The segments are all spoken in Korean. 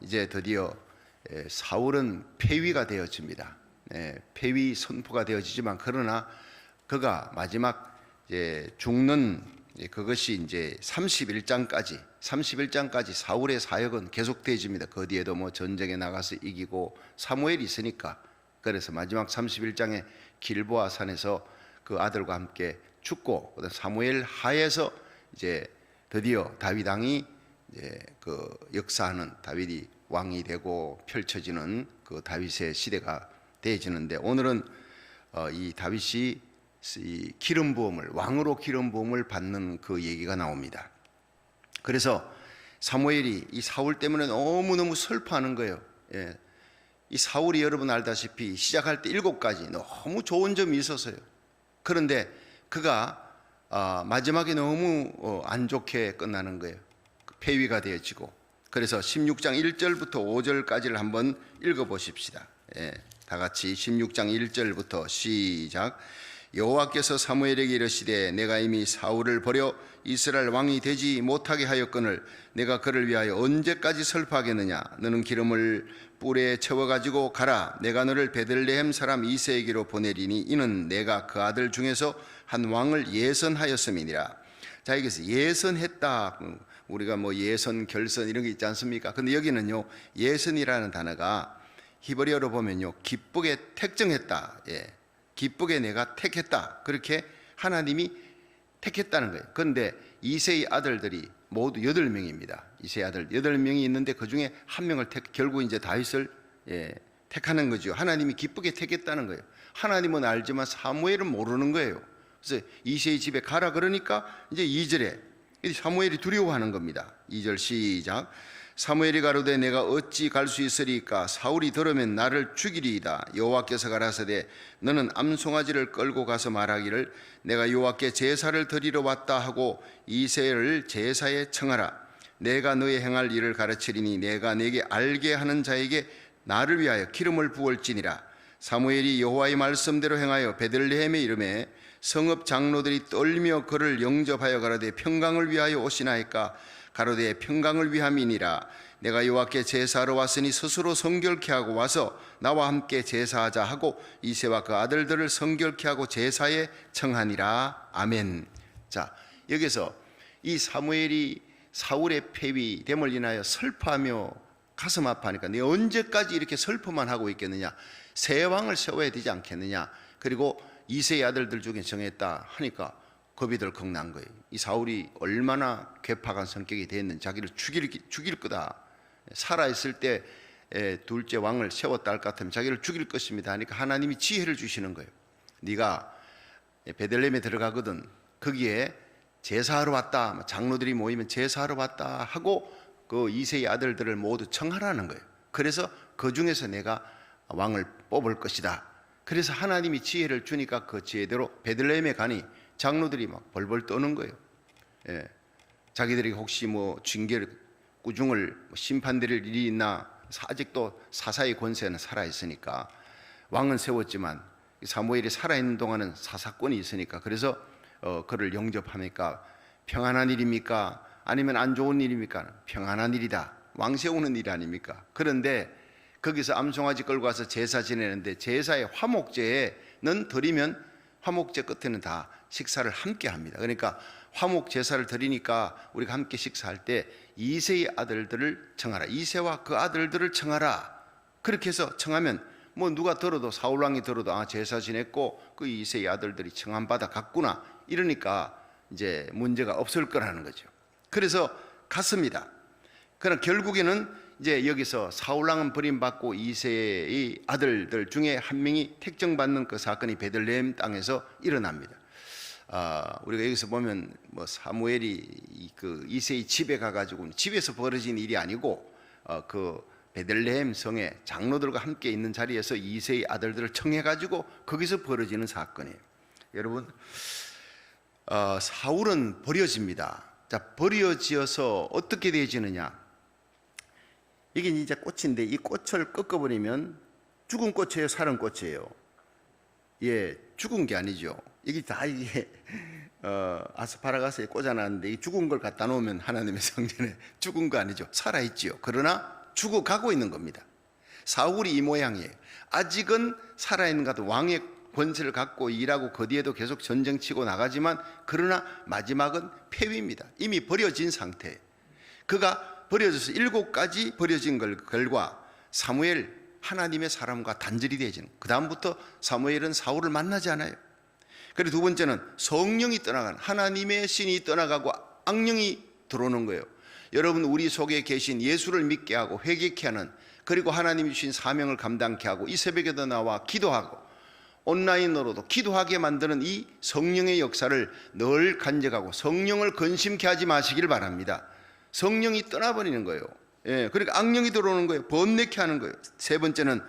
이제 드디어 사울은 폐위가 되어집니다. 폐위 선포가 되어지지만 그러나 그가 마지막 죽는 그것이 이제 31장까지 사울의 사역은 계속되어집니다. 그 뒤에도 뭐 전쟁에 나가서 이기고 사무엘이 있으니까. 그래서 마지막 31장에 길보아 산에서 그 아들과 함께 죽고, 사무엘 하에서 이제 드디어 다윗 왕이 그 역사하는, 다윗이 왕이 되고 펼쳐지는 그 다윗의 시대가 되어지는데, 오늘은 이 다윗이 이 기름 부음을, 왕으로 기름 부음을 받는 그 얘기가 나옵니다. 그래서 사무엘이 이 사울 때문에 너무너무 슬퍼하는 거예요. 이 사울이 여러분 알다시피 시작할 때 7가지 너무 좋은 점이 있었어요. 그런데 그가 마지막에 너무 안 좋게 끝나는 거예요. 폐위가 되어지고. 그래서 16장 1절부터 5절까지를 한번 읽어보십시다. 다 같이 16장 1절부터 시작. 여호와께서 사무엘에게 이르시되 내가 이미 사울을 버려 이스라엘 왕이 되지 못하게 하였거늘 내가 그를 위하여 언제까지 슬퍼하겠느냐. 너는 기름을 뿔에 채워가지고 가라. 내가 너를 베들레헴 사람 이새에게로 보내리니 이는 내가 그 아들 중에서 한 왕을 예선하였음이니라. 자, 여기서 예선했다. 우리가 뭐 예선, 결선 이런 게 있지 않습니까? 근데 여기는요, 예선이라는 단어가 히브리어로 보면요, 기쁘게 택정했다. 기쁘게 내가 택했다. 그렇게 하나님이 택했다는 거예요. 그런데 이새의 아들들이 모두 8명입니다. 이새의 아들 8명이 있는데 그 중에 한 명을 결국 이제 다윗을 택하는 거죠. 하나님이 기쁘게 택했다는 거예요. 하나님은 알지만 사무엘은 모르는 거예요. 그래서 이새의 집에 가라 그러니까 이제 2절에 사무엘이 두려워하는 겁니다. 2절 시작. 사무엘이 가로되 내가 어찌 갈 수 있으리까. 사울이 들으면 나를 죽이리이다. 여호와께서 가라사대 너는 암송아지를 끌고 가서 말하기를 내가 여호와께 제사를 드리러 왔다 하고 이새를 제사에 청하라. 내가 너의 행할 일을 가르치리니 내가 내게 알게 하는 자에게 나를 위하여 기름을 부을지니라. 사무엘이 여호와의 말씀대로 행하여 베들레헴에 이르매 성읍 장로들이 떨며 그를 영접하여 가로되 평강을 위하여 오시나이까. 가로되 평강을 위함이니라. 내가 여호와께 제사하러 왔으니 스스로 성결케 하고 와서 나와 함께 제사하자 하고 이새와 그 아들들을 성결케 하고 제사에 청하니라. 아멘. 자, 여기서 이 사무엘이 사울의 폐위됨을 인하여 슬퍼하며 가슴 아파하니까 네 언제까지 이렇게 슬퍼만 하고 있겠느냐. 새 왕을 세워야 되지 않겠느냐. 그리고 이새의 아들들 중에 정했다 하니까 겁이 덜컥 난 거예요. 이 사울이 얼마나 괴팍한 성격이 됐는지, 자기를 죽일 거다. 살아있을 때 둘째 왕을 세웠다 할 것 같으면 자기를 죽일 것입니다 하니까 하나님이 지혜를 주시는 거예요. 네가 베들레헴에 들어가거든. 거기에 제사하러 왔다. 장로들이 모이면 제사하러 왔다 하고 그 이새의 아들들을 모두 청하라는 거예요. 그래서 그 중에서 내가 왕을 뽑을 것이다. 그래서 하나님이 지혜를 주니까 그 지혜대로 베들레헴에 가니 장로들이 막 벌벌 떠는 거예요. 자기들이 혹시 뭐 징계를, 꾸중을, 심판드릴 일이 있나. 아직도 사사의 권세는 살아있으니까. 왕은 세웠지만 사무엘이 살아있는 동안은 사사권이 있으니까. 그래서 그를 영접하니까 평안한 일입니까? 아니면 안 좋은 일입니까? 평안한 일이다. 왕 세우는 일 아닙니까? 그런데 거기서 암송아지 끌고 와서 제사 지내는데 제사의 화목제는 드리면 화목제 끝에는 다 식사를 함께 합니다. 그러니까 화목 제사를 드리니까 우리가 함께 식사할 때 이새의 아들들을 청하라. 이새와 그 아들들을 청하라. 그렇게 해서 청하면 뭐 누가 들어도, 사울왕이 들어도 제사 지냈고 그 이새의 아들들이 청함 받아 갔구나. 이러니까 이제 문제가 없을 거라는 거죠. 그래서 갔습니다. 그러나 결국에는 이제 여기서 사울왕은 버림받고 이새의 아들들 중에 한 명이 택정받는 그 사건이 베들레헴 땅에서 일어납니다. 우리가 여기서 보면 뭐 사무엘이 그 이새의 집에 가가지고 집에서 벌어진 일이 아니고 그 베들레헴 성에 장로들과 함께 있는 자리에서 이새의 아들들을 청해가지고 거기서 벌어지는 사건이에요. 여러분, 사울은 버려집니다. 자, 버려지어서 어떻게 되어지느냐? 이게 이제 꽃인데 이 꽃을 꺾어버리면 죽은 꽃이에요, 살은 꽃이에요? 죽은 게 아니죠. 이게 다 이게 아스파라거스에 꽂아놨는데 이 죽은 걸 갖다 놓으면 하나님의 성전에 죽은 거 아니죠. 살아있지요. 그러나 죽어가고 있는 겁니다. 사울이 이 모양이에요. 아직은 살아있는 가도 왕의 권세를 갖고 일하고 그 뒤에도 계속 전쟁 치고 나가지만 그러나 마지막은 패위입니다. 이미 버려진 상태예요. 그가 버려져서 7가지 버려진 결과 사무엘 하나님의 사람과 단절이 되어지는, 그 다음부터 사무엘은 사울을 만나지 않아요. 그리고 두 번째는 성령이 떠나가는, 하나님의 신이 떠나가고 악령이 들어오는 거예요. 여러분, 우리 속에 계신 예수를 믿게 하고 회개케 하는, 그리고 하나님이 주신 사명을 감당케 하고 이 새벽에도 나와 기도하고 온라인으로도 기도하게 만드는 이 성령의 역사를 늘 간직하고 성령을 근심케 하지 마시길 바랍니다. 성령이 떠나버리는 거예요. 그러니까 악령이 들어오는 거예요. 번뇌케 하는 거예요. 세 번째는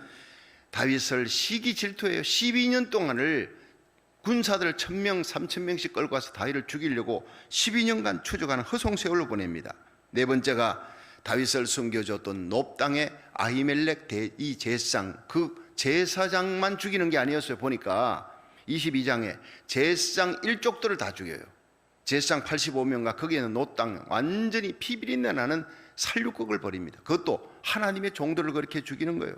다윗을 시기 질투해요. 12년 동안을 군사들 1000명, 3000명씩 끌고 와서 다윗을 죽이려고 12년간 추적하는 허송세월로 보냅니다. 네 번째가 다윗을 숨겨줬던 놉 땅의 아히멜렉 이 제사장, 그 제사장만 죽이는 게 아니었어요. 보니까 22장에 제사장 일족들을 다 죽여요. 제사장 85명과 거기에는 놉 땅 완전히 피비린내 나는 살육극을 벌입니다. 그것도 하나님의 종들을 그렇게 죽이는 거예요.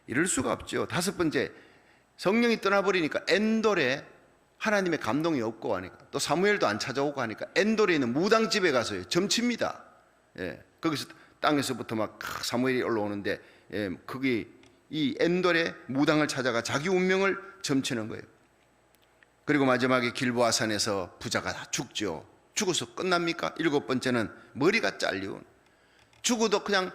이럴 수가 없죠. 다섯 번째, 성령이 떠나버리니까 엔돌에 하나님의 감동이 없고 하니까, 또 사무엘도 안 찾아오고 하니까 엔돌에 있는 무당집에 가서요 점칩니다. 거기서 땅에서부터 막 사무엘이 올라오는데 거기 이 엔돌의 무당을 찾아가 자기 운명을 점치는 거예요. 그리고 마지막에 길보아산에서 부자가 다 죽죠. 죽어서 끝납니까? 7번째는 머리가 잘리운, 죽어도 그냥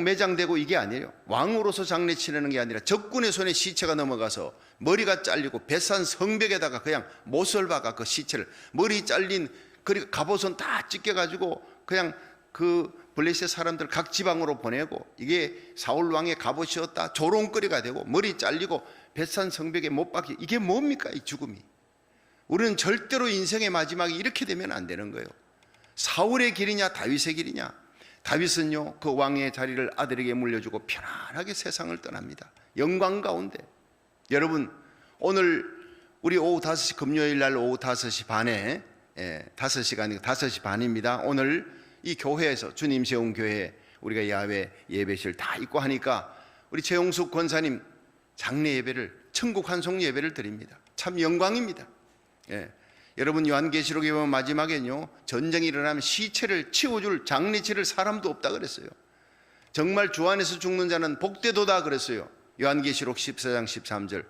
매장되고 이게 아니에요. 왕으로서 장례 치르는 게 아니라 적군의 손에 시체가 넘어가서 머리가 잘리고 벳산 성벽에다가 그냥 못을 박아 그 시체를, 머리 잘린, 그리고 갑옷은 다 찢겨가지고 그냥 그 블레셋 사람들 각 지방으로 보내고, 이게 사울 왕의 갑옷이었다 조롱거리가 되고 머리 잘리고 벳산 성벽에 못 박혀. 이게 뭡니까 이 죽음이. 우리는 절대로 인생의 마지막이 이렇게 되면 안 되는 거예요. 사울의 길이냐 다윗의 길이냐. 다윗은요 그 왕의 자리를 아들에게 물려주고 편안하게 세상을 떠납니다. 영광 가운데. 여러분, 오늘 우리 오후 5시, 금요일 날 오후 5시 반에 5시가 아니고 5시 반입니다. 오늘 이 교회에서, 주님 세운 교회에 우리가 야외 예배실 다 있고 하니까 우리 최용숙 권사님 장례 예배를, 천국 환송 예배를 드립니다. 참 영광입니다. 여러분, 요한계시록에 보면 마지막에는요 전쟁이 일어나면 시체를 치워줄 장례 치를 사람도 없다 그랬어요. 정말 주 안에서 죽는 자는 복되도다 그랬어요. 요한계시록 14장 13절.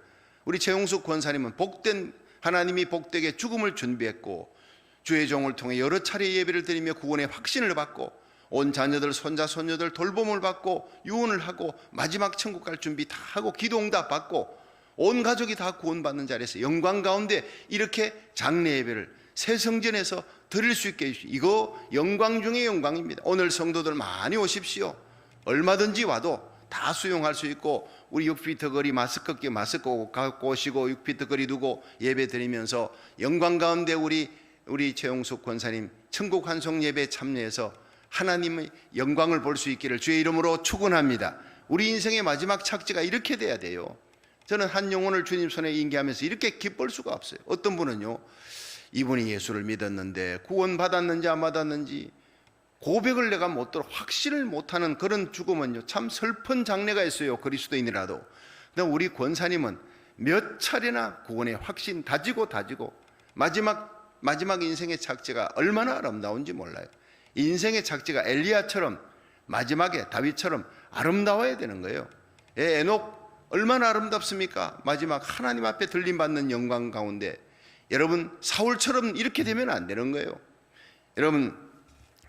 우리 최용숙 권사님은 복된, 하나님이 복되게 죽음을 준비했고 주의 종을 통해 여러 차례 예배를 드리며 구원의 확신을 받고 온 자녀들, 손자, 손녀들 돌봄을 받고 유언을 하고 마지막 천국 갈 준비 다 하고 기도응답 받고 온 가족이 다 구원받는 자리에서 영광 가운데 이렇게 장례 예배를 새 성전에서 드릴 수 있게 해주시오. 이거 영광 중의 영광입니다. 오늘 성도들 많이 오십시오. 얼마든지 와도 다 수용할 수 있고, 우리 6피트 거리 마스크 끼고 마스크 갖고 오시고 6피트 거리 두고 예배 드리면서 영광 가운데 우리 최용숙 권사님 천국 환송 예배에 참여해서 하나님의 영광을 볼 수 있기를 주의 이름으로 축원합니다. 우리 인생의 마지막 착지가 이렇게 돼야 돼요. 저는 한 영혼을 주님 손에 인계하면서 이렇게 기쁠 수가 없어요. 어떤 분은요, 이분이 예수를 믿었는데 구원받았는지 안 받았는지 고백을 내가 못들어 확신을 못하는 그런 죽음은요 참 슬픈 장례가 있어요. 그리스도인이라도. 근데 우리 권사님은 몇 차례나 구원의 확신 다지고 마지막 인생의 착지가 얼마나 아름다운지 몰라요. 인생의 착지가 엘리야처럼 마지막에 다윗처럼 아름다워야 되는 거예요. 에녹 얼마나 아름답습니까? 마지막 하나님 앞에 들림받는 영광 가운데. 여러분, 사울처럼 이렇게 되면 안 되는 거예요. 여러분,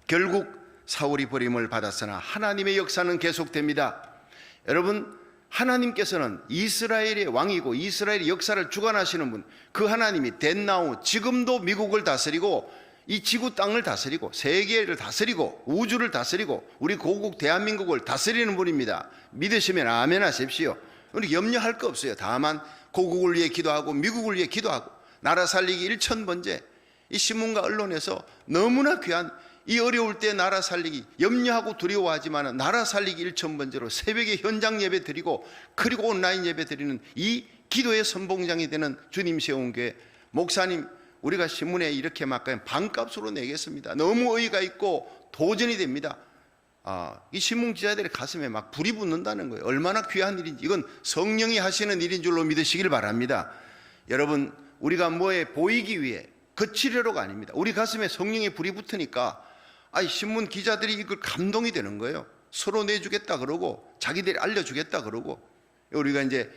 결국 사울이 버림을 받았으나 하나님의 역사는 계속됩니다. 여러분, 하나님께서는 이스라엘의 왕이고 이스라엘의 역사를 주관하시는 분, 그 하나님이 덴나우, 지금도 미국을 다스리고 이 지구 땅을 다스리고 세계를 다스리고 우주를 다스리고 우리 고국 대한민국을 다스리는 분입니다. 믿으시면 아멘 하십시오. 우리 염려할 거 없어요. 다만 고국을 위해 기도하고 미국을 위해 기도하고 나라 살리기 1000번째. 이 신문과 언론에서 너무나 귀한 이 어려울 때 나라 살리기, 염려하고 두려워하지만 나라 살리기 1000번째로 새벽에 현장 예배 드리고 그리고 온라인 예배 드리는 이 기도의 선봉장이 되는 주님 세운 교회 목사님, 우리가 신문에 이렇게 막 반값으로 내겠습니다. 너무 의의가 있고 도전이 됩니다. 이 신문 기자들의 가슴에 막 불이 붙는다는 거예요. 얼마나 귀한 일인지. 이건 성령이 하시는 일인 줄로 믿으시길 바랍니다. 여러분, 우리가 뭐에 보이기 위해 거치려고가 아닙니다. 우리 가슴에 성령의 불이 붙으니까 신문 기자들이 이걸 감동이 되는 거예요. 서로 내주겠다 그러고 자기들이 알려주겠다 그러고. 우리가 이제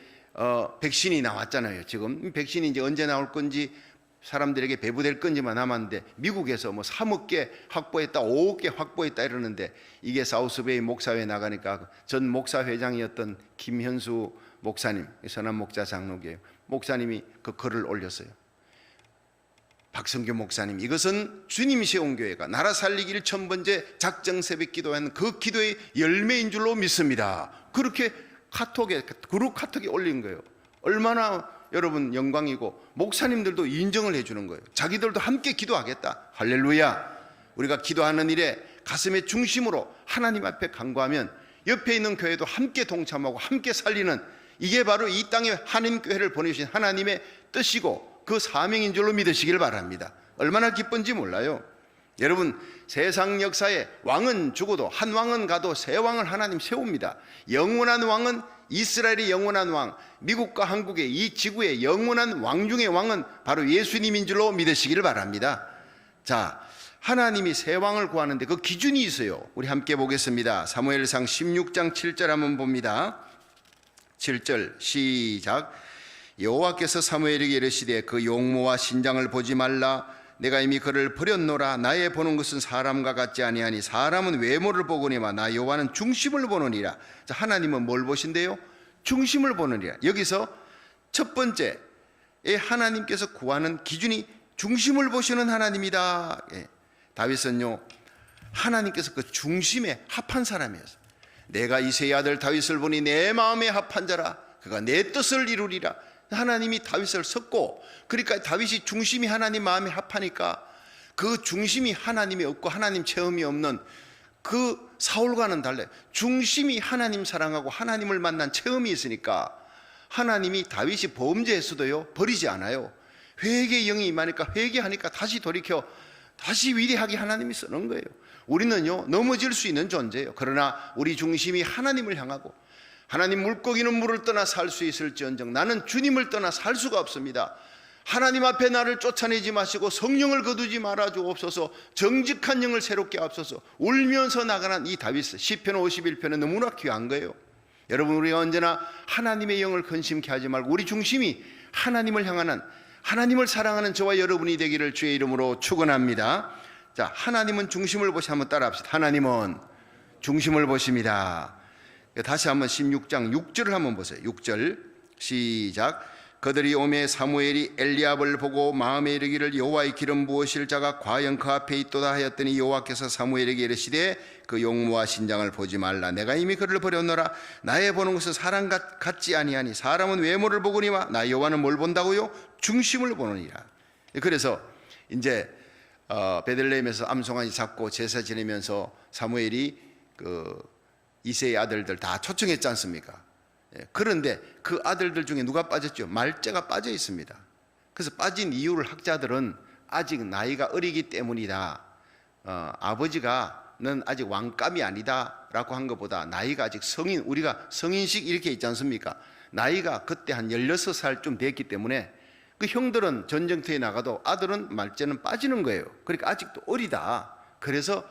백신이 나왔잖아요. 지금 백신이 이제 언제 나올 건지 사람들에게 배부될 건지만 남았는데, 미국에서 뭐 3억 개 확보했다, 5억 개 확보했다 이러는데, 이게 사우스베이 목사회 나가니까 전 목사회장이었던 김현수 목사님, 선한 목자 장로교회 목사님이 그 글을 올렸어요. 박성규 목사님, 이것은 주님이 세운 교회가 나라 살리기 1000번째 작정 새벽 기도하는 그 기도의 열매인 줄로 믿습니다. 그렇게 그룹 카톡에 올린 거예요. 얼마나 여러분 영광이고, 목사님들도 인정을 해주는 거예요. 자기들도 함께 기도하겠다. 할렐루야. 우리가 기도하는 일에 가슴의 중심으로 하나님 앞에 간구하면 옆에 있는 교회도 함께 동참하고 함께 살리는, 이게 바로 이 땅에 한인교회를 보내주신 하나님의 뜻이고 그 사명인 줄로 믿으시길 바랍니다. 얼마나 기쁜지 몰라요. 여러분, 세상 역사에 왕은 죽어도 한 왕은 가도 새 왕을 하나님 세웁니다. 영원한 왕은 이스라엘의 영원한 왕, 미국과 한국의 이 지구의 영원한 왕 중의 왕은 바로 예수님인 줄로 믿으시기를 바랍니다. 자, 하나님이 새 왕을 구하는데 그 기준이 있어요. 우리 함께 보겠습니다. 사무엘상 16장 7절 한번 봅니다. 7절 시작. 여호와께서 사무엘에게 이르시되 그 용모와 신장을 보지 말라. 내가 이미 그를 버렸노라. 나의 보는 것은 사람과 같지 아니하니 사람은 외모를 보거니와 나 여호와는 중심을 보느니라. 자, 하나님은 뭘 보신대요? 중심을 보느니라. 여기서 첫 번째 하나님께서 구하는 기준이 중심을 보시는 하나님이다. 다윗은요, 하나님께서 그 중심에 합한 사람이었어요. 내가 이새의 아들 다윗을 보니 내 마음에 합한 자라. 그가 내 뜻을 이루리라. 하나님이 다윗을 섰고, 그러니까 다윗이 중심이 하나님 마음에 합하니까 그 중심이 하나님이 없고 하나님 체험이 없는 그 사울과는 달라요. 중심이 하나님 사랑하고 하나님을 만난 체험이 있으니까 하나님이 다윗이 범죄했어도요 버리지 않아요. 회개의 영이 임하니까, 회개하니까 다시 돌이켜 다시 위대하게 하나님이 쓰는 거예요. 우리는요 넘어질 수 있는 존재예요. 그러나 우리 중심이 하나님을 향하고, 하나님 물고기는 물을 떠나 살 수 있을지언정 나는 주님을 떠나 살 수가 없습니다. 하나님 앞에 나를 쫓아내지 마시고 성령을 거두지 말아 주옵소서. 정직한 영을 새롭게 하옵소서. 울면서 나가는 이 다윗, 시편 51편은 너무나 귀한 거예요. 여러분, 우리가 언제나 하나님의 영을 근심케 하지 말고 우리 중심이 하나님을 향하는, 하나님을 사랑하는 저와 여러분이 되기를 주의 이름으로 축원합니다. 자, 하나님은 중심을 보시, 한번 따라 합시다. 하나님은 중심을 보십니다. 다시 한번 16장 6절을 한번 보세요. 6절 시작. 그들이 오매 사무엘이 엘리압을 보고 마음에 이르기를 여호와의 기름 부으실 자가 과연 그 앞에 있도다 하였더니 여호와께서 사무엘에게 이르시되 그 용모와 신장을 보지 말라. 내가 이미 그를 버렸노라. 나의 보는 것은 사람 같지 아니하니 사람은 외모를 보거니와 나 여호와는 뭘 본다고요? 중심을 보느니라. 그래서 이제 베들레헴에서 암송아지 잡고 제사 지내면서 사무엘이 이새의 아들들 다 초청했지 않습니까? 그런데 그 아들들 중에 누가 빠졌죠? 말째가 빠져 있습니다. 그래서 빠진 이유를 학자들은 아직 나이가 어리기 때문이다. 아버지가는 아직 왕감이 아니다 라고 한 것보다 나이가 아직 성인, 우리가 성인식 이렇게 있지 않습니까? 나이가 그때 한 16살쯤 됐기 때문에 그 형들은 전쟁터에 나가도 아들은 말째는 빠지는 거예요. 그러니까 아직도 어리다. 그래서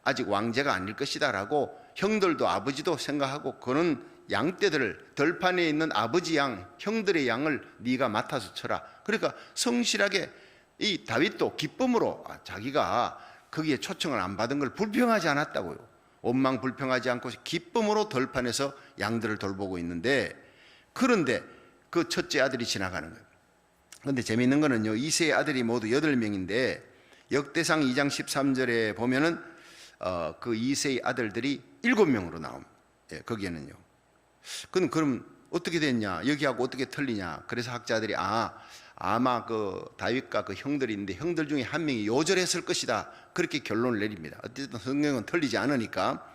아직 왕제가 아닐 것이다 라고 형들도 아버지도 생각하고, 그는 양떼들을, 들판에 있는 아버지 양, 형들의 양을 네가 맡아서 쳐라. 그러니까 성실하게 이 다윗도 기쁨으로 자기가 거기에 초청을 안 받은 걸 불평하지 않았다고요. 원망 불평하지 않고 기쁨으로 들판에서 양들을 돌보고 있는데, 그런데 그 첫째 아들이 지나가는 거예요. 그런데 재미있는 거는요, 이세의 아들이 모두 8명인데 역대상 2장 13절에 보면은 그 이세의 아들들이 7명으로 나옵니다. 거기에는요. 그럼 어떻게 됐냐? 여기하고 어떻게 틀리냐? 그래서 학자들이 아마 그 다윗과 그 형들인데 형들 중에 한 명이 요절했을 것이다. 그렇게 결론을 내립니다. 어쨌든 성경은 틀리지 않으니까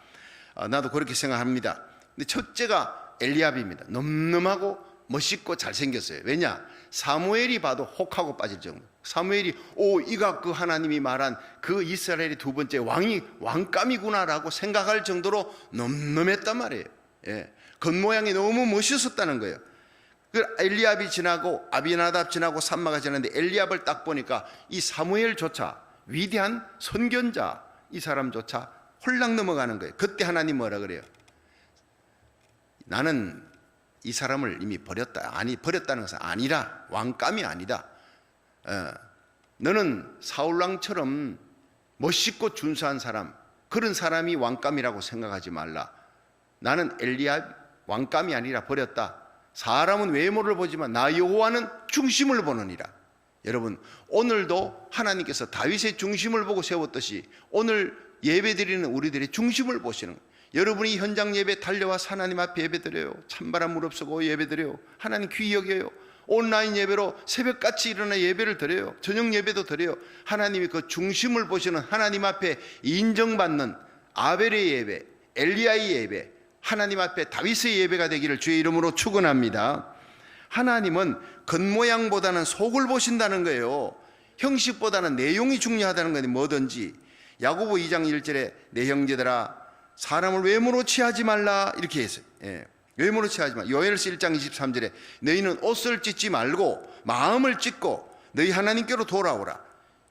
나도 그렇게 생각합니다. 근데 첫째가 엘리압입니다. 늠름하고 멋있고 잘생겼어요. 왜냐? 사무엘이 봐도 혹하고 빠질 정도. 사무엘이 이가 그 하나님이 말한 그 이스라엘의 두 번째 왕감이구나라고 생각할 정도로 넘넘했단 말이에요. 예. 겉모양이 너무 멋있었다는 거예요. 그 엘리압이 지나고 아비나답 지나고 삼마가 지났는데 엘리압을 딱 보니까 이 사무엘조차, 위대한 선견자 이 사람조차 홀랑 넘어가는 거예요. 그때 하나님 뭐라 그래요? 나는 이 사람을 이미 버렸다. 아니, 버렸다는 것은 아니라, 왕감이 아니다. 너는 사울왕처럼 멋있고 준수한 사람, 그런 사람이 왕감이라고 생각하지 말라. 나는 엘리압 왕감이 아니라 버렸다. 사람은 외모를 보지만 나 여호와는 중심을 보느니라. 여러분, 오늘도 하나님께서 다윗의 중심을 보고 세웠듯이 오늘 예배드리는 우리들의 중심을 보시는 거예요. 여러분이 현장 예배 달려와 하나님 앞에 예배드려요. 찬바람 무릅쓰고 예배드려요. 하나님 귀히 여겨요. 온라인 예배로 새벽같이 일어나 예배를 드려요. 저녁 예배도 드려요. 하나님이 그 중심을 보시는, 하나님 앞에 인정받는 아벨의 예배, 엘리야의 예배, 하나님 앞에 다윗의 예배가 되기를 주의 이름으로 축원합니다. 하나님은 겉모양보다는 속을 보신다는 거예요. 형식보다는 내용이 중요하다는 거예요. 뭐든지. 야고보 2장 1절에 내 형제들아 사람을 외모로 취하지 말라 이렇게 했어요. 예. 외모로 취하지 말라. 요엘서 1장 23절에 너희는 옷을 찢지 말고 마음을 찢고 너희 하나님께로 돌아오라.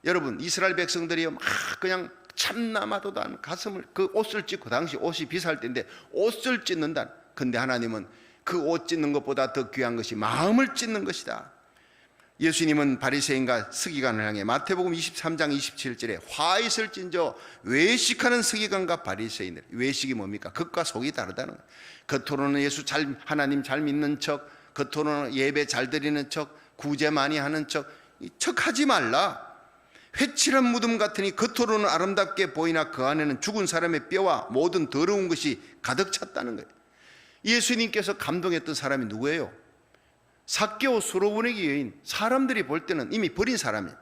여러분, 이스라엘 백성들이 막 그냥 참나마도 안 가슴을, 그 옷을 찢고, 당시 옷이 비쌀 때인데 옷을 찢는다. 근데 하나님은 그 옷 찢는 것보다 더 귀한 것이 마음을 찢는 것이다. 예수님은 바리새인과 서기관을 향해 마태복음 23장 27절에 화잇을 찐저 외식하는 서기관과 바리새인들. 외식이 뭡니까? 겉과 속이 다르다는 거예요. 겉으로는 하나님 잘 믿는 척, 겉으로는 예배 잘 드리는 척, 구제 많이 하는 척하지 말라. 회칠한 무덤 같으니 겉으로는 아름답게 보이나 그 안에는 죽은 사람의 뼈와 모든 더러운 것이 가득 찼다는 거예요. 예수님께서 감동했던 사람이 누구예요? 삭개오 수로보내기 여인. 사람들이 볼 때는 이미 버린 사람이에요.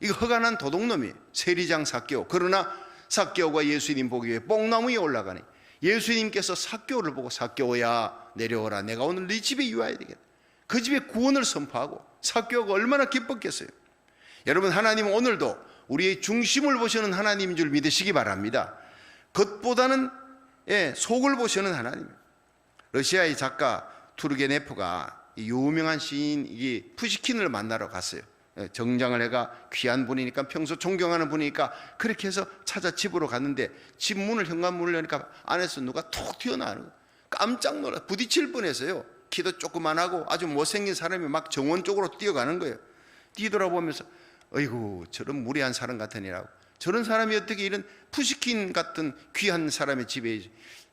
이거 허간한 도둑놈이에요. 세리장 삭개오. 그러나 삭개오가 예수님 보기 위해 뽕나무 위에 올라가니 예수님께서 삭개오를 보고 삭개오야 내려오라. 내가 오늘 네 집에 유하야 되겠다. 그 집에 구원을 선포하고 삭개오가 얼마나 기뻤겠어요. 여러분, 하나님은 오늘도 우리의 중심을 보시는 하나님인 줄 믿으시기 바랍니다. 겉보다는 속을 보시는 하나님. 러시아의 작가 투르게네프가 유명한 시인 푸시킨을 만나러 갔어요. 정장을 해가 귀한 분이니까, 평소 존경하는 분이니까 그렇게 해서 찾아 집으로 갔는데 집 문을, 현관문을 여니까 안에서 누가 툭 튀어나오는 거예요. 깜짝 놀라 부딪힐 뻔했어요. 키도 조그만하고 아주 못생긴 사람이 막 정원 쪽으로 뛰어가는 거예요. 뒤돌아보면서 어이구 저런 무례한 사람 같으니라고. 저런 사람이 어떻게 이런 푸시킨 같은 귀한 사람의 집에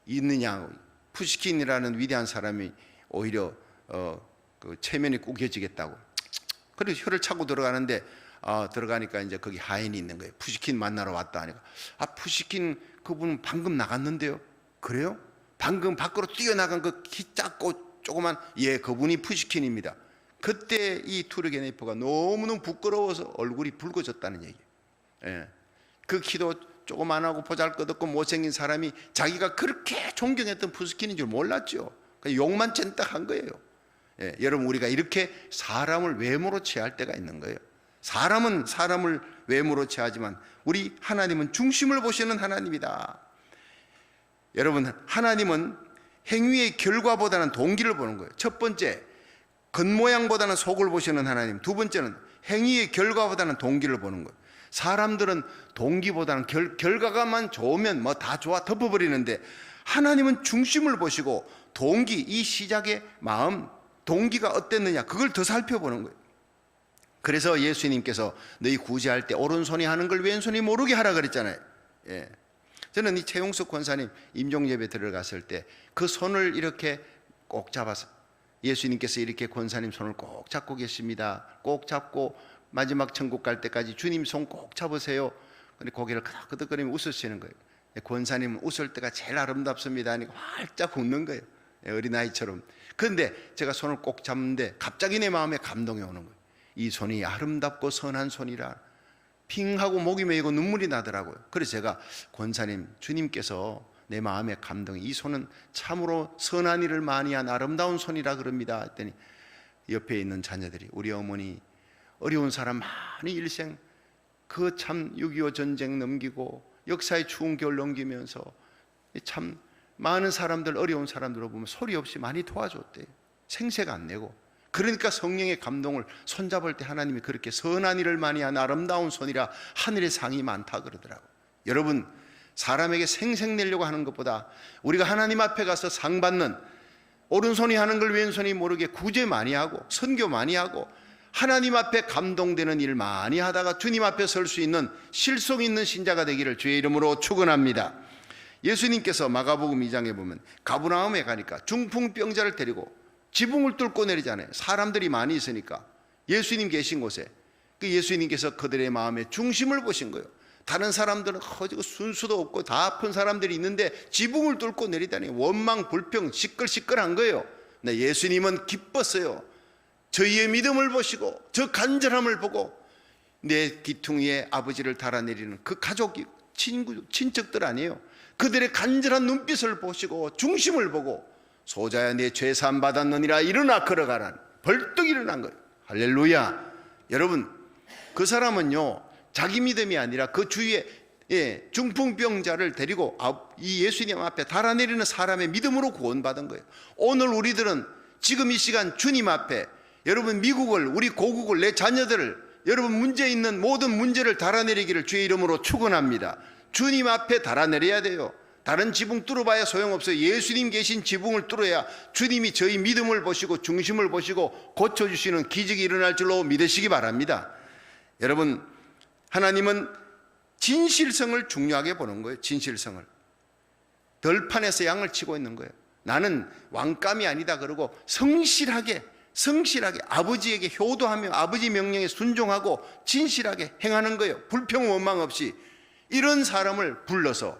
있느냐. 푸시킨이라는 위대한 사람이 오히려 그 체면이 구겨지겠다고. 그래서 혀를 차고 들어가는데 들어가니까 이제 거기 하인이 있는 거예요. 푸시킨 만나러 왔다 하니까 푸시킨 그분 방금 나갔는데요. 그래요? 방금 밖으로 뛰어나간 그 키 작고 조그만 그분이 푸시킨입니다. 그때 이 투르게네프가 너무너무 부끄러워서 얼굴이 붉어졌다는 얘기예요. 그 키도 조그만하고 보잘것없고 못생긴 사람이 자기가 그렇게 존경했던 푸시킨인 줄 몰랐죠. 욕만 쨘딱 한 거예요. 여러분, 우리가 이렇게 사람을 외모로 취할 때가 있는 거예요. 사람은 사람을 외모로 취하지만 우리 하나님은 중심을 보시는 하나님이다. 여러분, 하나님은 행위의 결과보다는 동기를 보는 거예요. 첫 번째, 겉모양보다는 속을 보시는 하나님. 두 번째는 행위의 결과보다는 동기를 보는 거예요. 사람들은 동기보다는 결과가만 좋으면 뭐 다 좋아 덮어버리는데 하나님은 중심을 보시고 동기, 이 시작의 마음, 동기가 어땠느냐 그걸 더 살펴보는 거예요. 그래서 예수님께서 너희 구제할 때 오른손이 하는 걸 왼손이 모르게 하라 그랬잖아요. 저는 이 최용석 권사님 임종예배 들어갔을 때 그 손을 이렇게 꼭 잡아서, 예수님께서 이렇게 권사님 손을 꼭 잡고 계십니다. 꼭 잡고 마지막 천국 갈 때까지 주님 손 꼭 잡으세요. 근데 고개를 끄덕끄덕거리며 웃으시는 거예요. 권사님은 웃을 때가 제일 아름답습니다 하니까 활짝 웃는 거예요. 어린아이처럼. 그런데 제가 손을 꼭 잡는데 갑자기 내 마음에 감동이 오는 거예요. 이 손이 아름답고 선한 손이라 핑 하고 목이 메이고 눈물이 나더라고요. 그래서 제가 권사님, 주님께서 내 마음에 감동이, 이 손은 참으로 선한 일을 많이 한 아름다운 손이라 그럽니다 했더니 옆에 있는 자녀들이, 우리 어머니 어려운 사람 많이 일생 그 참 6.25 전쟁 넘기고 역사의 추운 겨울 넘기면서 참 많은 사람들, 어려운 사람들을 보면 소리 없이 많이 도와줬대요. 생색 안 내고. 그러니까 성령의 감동을 손잡을 때 하나님이 그렇게 선한 일을 많이 한 아름다운 손이라 하늘의 상이 많다 그러더라고요. 여러분, 사람에게 생색 내려고 하는 것보다 우리가 하나님 앞에 가서 상 받는, 오른손이 하는 걸 왼손이 모르게 구제 많이 하고 선교 많이 하고 하나님 앞에 감동되는 일 많이 하다가 주님 앞에 설 수 있는 실속 있는 신자가 되기를 주의 이름으로 축원합니다. 예수님께서 마가복음 2장에 보면 가버나움에 가니까 중풍병자를 데리고 지붕을 뚫고 내리잖아요. 사람들이 많이 있으니까 예수님 계신 곳에 그 예수님께서 그들의 마음의 중심을 보신 거예요. 다른 사람들은 순수도 없고 다 아픈 사람들이 있는데 지붕을 뚫고 내리다니 원망 불평 시끌시끌한 거예요. 네, 예수님은 기뻤어요. 저희의 믿음을 보시고 저 간절함을 보고 내 귀퉁이에 아버지를 달아내리는 그 가족이 친척들 아니에요. 그들의 간절한 눈빛을 보시고 중심을 보고 소자야 내 죄 사함 받았느니라 일어나 걸어가라. 벌떡 일어난 거예요. 할렐루야. 여러분, 그 사람은요 자기 믿음이 아니라 그 주위에 중풍병자를 데리고 이 예수님 앞에 달아내리는 사람의 믿음으로 구원받은 거예요. 오늘 우리들은 지금 이 시간 주님 앞에 여러분 미국을, 우리 고국을, 내 자녀들을, 여러분 문제 있는 모든 문제를 달아내리기를 주의 이름으로 축원합니다. 주님 앞에 달아내려야 돼요. 다른 지붕 뚫어봐야 소용없어요. 예수님 계신 지붕을 뚫어야 주님이 저희 믿음을 보시고 중심을 보시고 고쳐주시는 기적이 일어날 줄로 믿으시기 바랍니다. 여러분, 하나님은 진실성을 중요하게 보는 거예요. 진실성을. 들판에서 양을 치고 있는 거예요. 나는 왕감이 아니다 그러고 성실하게 아버지에게 효도하며 아버지 명령에 순종하고 진실하게 행하는 거예요. 불평 원망 없이. 이런 사람을 불러서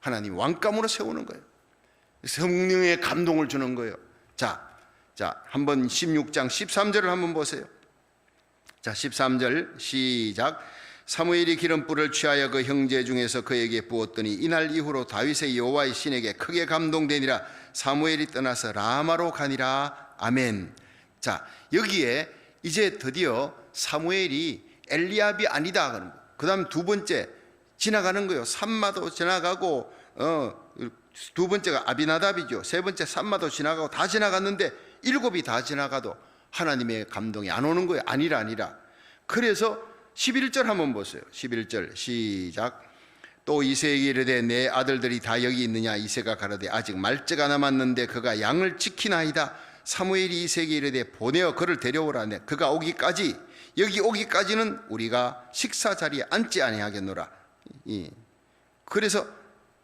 하나님 왕감으로 세우는 거예요. 성령의 감동을 주는 거예요. 자, 한번 16장 13절을 한번 보세요. 자, 13절 시작. 사무엘이 기름불을 취하여 그 형제 중에서 그에게 부었더니 이날 이후로 다윗의 여호와의 신에게 크게 감동되니라. 사무엘이 떠나서 라마로 가니라. 아멘. 자, 여기에 이제 드디어 사무엘이 엘리압이 아니다. 그 다음 두 번째 지나가는 거예요. 삼마도 지나가고 두 번째가 아비나답이죠. 세 번째 삼마도 지나가고 다 지나갔는데 일곱이 다 지나가도 하나님의 감동이 안 오는 거예요. 아니라. 그래서 11절 한번 보세요. 11절 시작. 또 이새에게 이르되 내 아들들이 다 여기 있느냐. 이새가 가로되 아직 말째가 남았는데 그가 양을 지키나이다. 사무엘이 이새에게 이르되 보내어 그를 데려오라. 그가 오기까지, 여기 오기까지는 우리가 식사 자리에 앉지 아니하겠노라. 그래서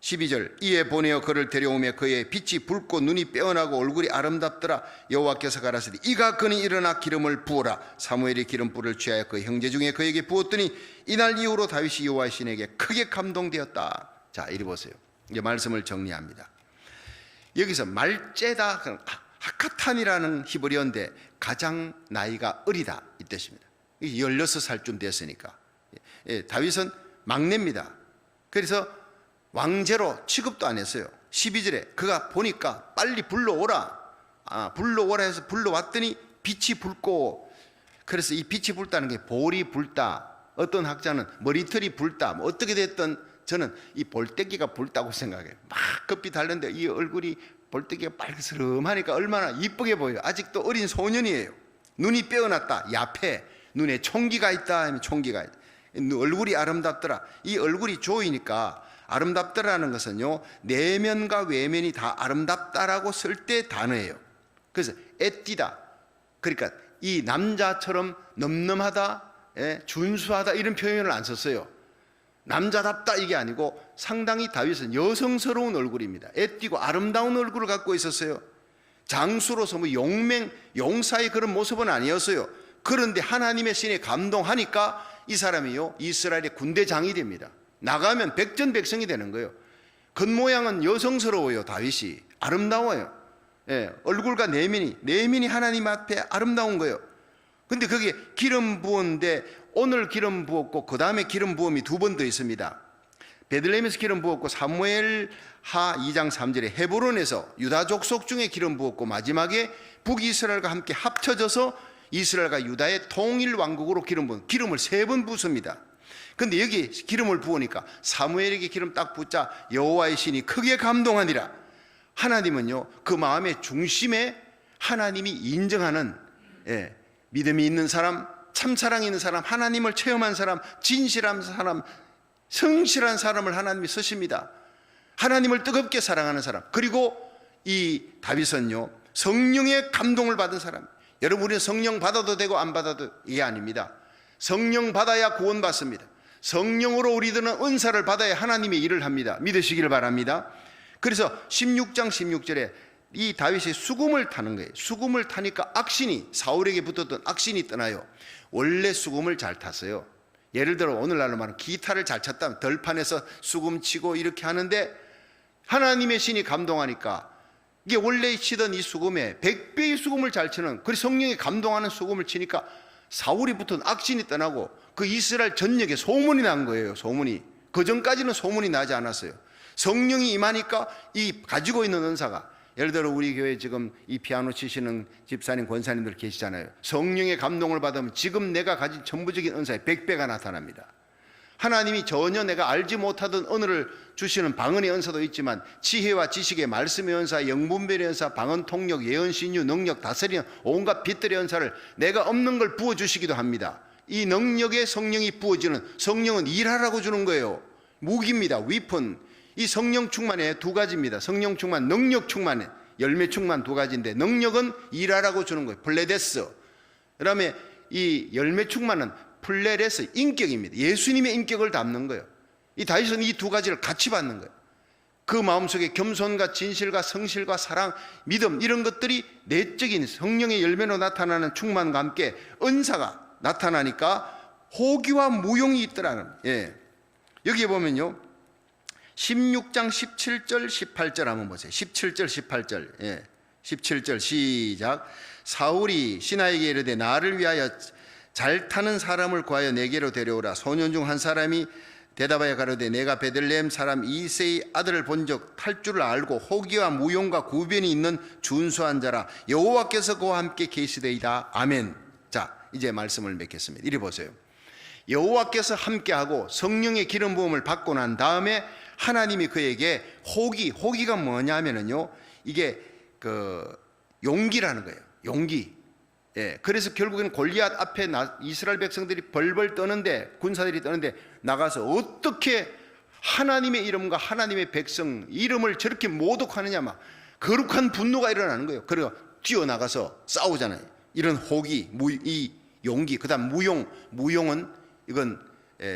12절 이에 보내어 그를 데려오며 그의 빛이 붉고 눈이 빼어나고 얼굴이 아름답더라. 여호와께서 가라사대 이가 그니 일어나 기름을 부어라. 사무엘이 기름불을 취하여 그 형제 중에 그에게 부었더니 이날 이후로 다윗이 여호와의 신에게 크게 감동되었다. 자, 이리 보세요. 이제 말씀을 정리합니다. 여기서 말째다, 하카탄이라는 히브리어인데 가장 나이가 어리다 이 뜻입니다. 16살쯤 됐으니까. 다윗은 막내입니다. 그래서 왕제로 취급도 안 했어요. 12절에 그가 보니까 빨리 불러오라. 불러오라 해서 불러왔더니 빛이 붉고, 그래서 이 빛이 붉다는 게 볼이 붉다, 어떤 학자는 머리털이 붉다, 뭐 어떻게 됐든 저는 이 볼때기가 붉다고 생각해요. 막 급히 달렸는데 이 얼굴이 볼때기가 빨그스름하니까 얼마나 이쁘게 보여요. 아직도 어린 소년이에요. 눈이 빼어났다, 야패, 눈에 총기가 있다, 총기가 있다. 얼굴이 아름답더라. 이 얼굴이 조이니까 아름답더라는 것은요, 내면과 외면이 다 아름답다라고 쓸 때 단어예요. 그래서 애띠다, 그러니까 이 남자처럼 넘넘하다, 준수하다 이런 표현을 안 썼어요. 남자답다 이게 아니고 상당히 다윗은 여성스러운 얼굴입니다. 애띠고 아름다운 얼굴을 갖고 있었어요. 장수로서 뭐 용사의 그런 모습은 아니었어요. 그런데 하나님의 신에 감동하니까 이 사람이요, 이스라엘의 군대장이 됩니다. 나가면 백전백승이 되는 거예요. 겉모양은 여성스러워요. 다윗이 아름다워요. 얼굴과 내면이 하나님 앞에 아름다운 거예요. 근데 그게 기름 부었는데 오늘 기름 부었고 그 다음에 기름 부음이 두 번 더 있습니다. 베들레헴에서 기름 부었고 사무엘하 2장 3절에 헤브론에서 유다 족속 중에 기름 부었고 마지막에 북이스라엘과 함께 합쳐져서 이스라엘과 유다의 통일 왕국으로 기름을 3번 붓습니다. 근데 여기 기름을 부으니까 사무엘에게 기름 딱 붓자 여호와의 신이 크게 감동하니라. 하나님은요, 그 마음의 중심에 하나님이 인정하는, 믿음이 있는 사람, 참사랑이 있는 사람, 하나님을 체험한 사람, 진실한 사람, 성실한 사람을 하나님이 쓰십니다. 하나님을 뜨겁게 사랑하는 사람. 그리고 이 다윗은요, 성령의 감동을 받은 사람. 여러분, 우리는 성령 받아도 되고 안 받아도 이게 아닙니다. 성령 받아야 구원받습니다. 성령으로 우리들은 은사를 받아야 하나님의 일을 합니다. 믿으시기를 바랍니다. 그래서 16장 16절에 이 다윗이 수금을 타는 거예요. 수금을 타니까 악신이, 사울에게 붙었던 악신이 떠나요. 원래 수금을 잘 탔어요. 예를 들어 오늘날로 말하면 기타를 잘 쳤다면 덜판에서 수금 치고 이렇게 하는데, 하나님의 신이 감동하니까 이게 원래 치던 이 수금에 100배의 수금을 잘 치는, 그 성령이 감동하는 수금을 치니까 사울이 붙은 악신이 떠나고 그 이스라엘 전역에 소문이 난 거예요. 소문이. 그 전까지는 소문이 나지 않았어요. 성령이 임하니까 이 가지고 있는 은사가, 예를 들어 우리 교회 지금 이 피아노 치시는 집사님, 권사님들 계시잖아요. 성령의 감동을 받으면 지금 내가 가진 전부적인 은사의 100배가 나타납니다. 하나님이 전혀 내가 알지 못하던 언어를 주시는 방언의 은사도 있지만, 지혜와 지식의 말씀의 은사, 영분별의 은사, 방언 통역, 예언 신유, 능력, 다스리는 온갖 빛들의 은사를 내가 없는 걸 부어주시기도 합니다. 이 능력에 성령이 부어지는, 성령은 일하라고 주는 거예요. 무기입니다. 위폰. 이 성령 충만에 2가지입니다. 성령 충만, 능력 충만에, 열매 충만 2가지인데, 능력은 일하라고 주는 거예요. 플레데스. 그 다음에 이 열매 충만은 플레레스, 인격입니다. 예수님의 인격을 담는 거예요. 이 다윗은 이 2가지를 같이 받는 거예요. 그 마음속에 겸손과 진실과 성실과 사랑, 믿음, 이런 것들이 내적인 성령의 열매로 나타나는 충만과 함께 은사가 나타나니까 호기와 무용이 있더라는. 여기에 보면요, 16장 17절 18절 한번 보세요. 17절 18절. 17절 시작. 사울이 신하에게 이르되 나를 위하여 잘 타는 사람을 구하여 내게로 데려오라. 소년 중 한 사람이 대답하여 가로되 내가 베들레헴 사람 이새의 아들을 본즉 탈 줄을 알고 호기와 무용과 구변이 있는 준수한 자라. 여호와께서 그와 함께 계시되이다. 아멘. 자, 이제 말씀을 맺겠습니다. 이리 보세요. 여호와께서 함께하고 성령의 기름 부음을 받고 난 다음에 하나님이 그에게 호기가 뭐냐면요, 이게 용기라는 거예요. 용기. 그래서 결국에는 골리앗 앞에 이스라엘 백성들이 벌벌 떠는데, 군사들이 떠는데 나가서 어떻게 하나님의 이름과 하나님의 백성 이름을 저렇게 모독하느냐, 막 거룩한 분노가 일어나는 거예요. 그리고 뛰어나가서 싸우잖아요. 이런 호기, 이 용기. 그 다음 무용은 이건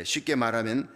쉽게 말하면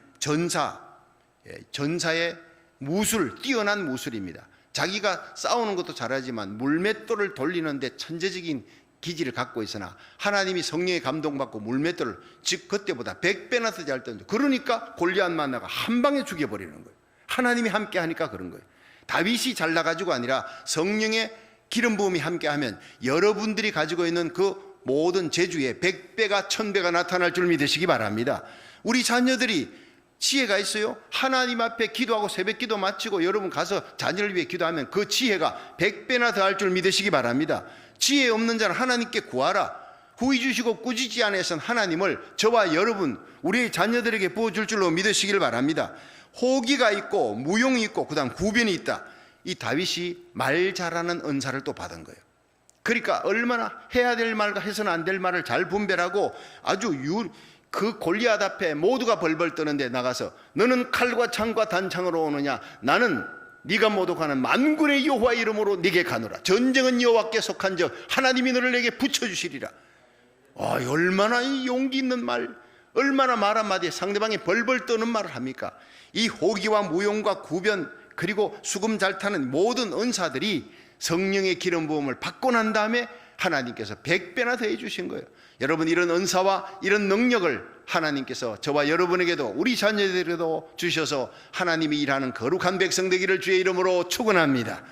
전사의 무술, 뛰어난 무술입니다. 자기가 싸우는 것도 잘하지만 물맷돌을 돌리는데 천재적인 기질을 갖고 있으나 하나님이 성령에 감동받고 물맷돌을, 즉 그때보다 100배나 더 잘 던져. 그러니까 골리앗 만나가 한 방에 죽여버리는 거예요. 하나님이 함께 하니까 그런 거예요. 다윗이 잘나가지고 아니라 성령의 기름 부음이 함께하면 여러분들이 가지고 있는 그 모든 재주에 100배가 1000배가 나타날 줄 믿으시기 바랍니다. 우리 자녀들이 지혜가 있어요. 하나님 앞에 기도하고 새벽 기도 마치고 여러분 가서 자녀를 위해 기도하면 그 지혜가 100배나 더 할 줄 믿으시기 바랍니다. 지혜 없는 자는 하나님께 구하라. 후히 주시고 꾸짖지 아니하신 하나님을 저와 여러분, 우리의 자녀들에게 부어줄 줄로 믿으시길 바랍니다. 호기가 있고 무용이 있고 그 다음 구변이 있다. 이 다윗이 말 잘하는 은사를 또 받은 거예요. 그러니까 얼마나 해야 될 말과 해서는 안 될 말을 잘 분별하고 아주 그 골리앗 앞에 모두가 벌벌 떠는데 나가서 너는 칼과 창과 단창으로 오느냐, 나는 네가 모독하는 만군의 여호와 이름으로 네게 가노라. 전쟁은 여호와께 속한즉 하나님이 너를 내게 붙여주시리라. 얼마나 이 용기 있는 말, 얼마나 말 한마디에 상대방이 벌벌 떠는 말을 합니까? 이 호기와 무용과 구변, 그리고 수금 잘 타는 모든 은사들이 성령의 기름 부음을 받고 난 다음에 하나님께서 100배나 더해 주신 거예요. 여러분, 이런 은사와 이런 능력을 하나님께서 저와 여러분에게도 우리 자녀들에게도 주셔서 하나님이 일하는 거룩한 백성 되기를 주의 이름으로 축원합니다.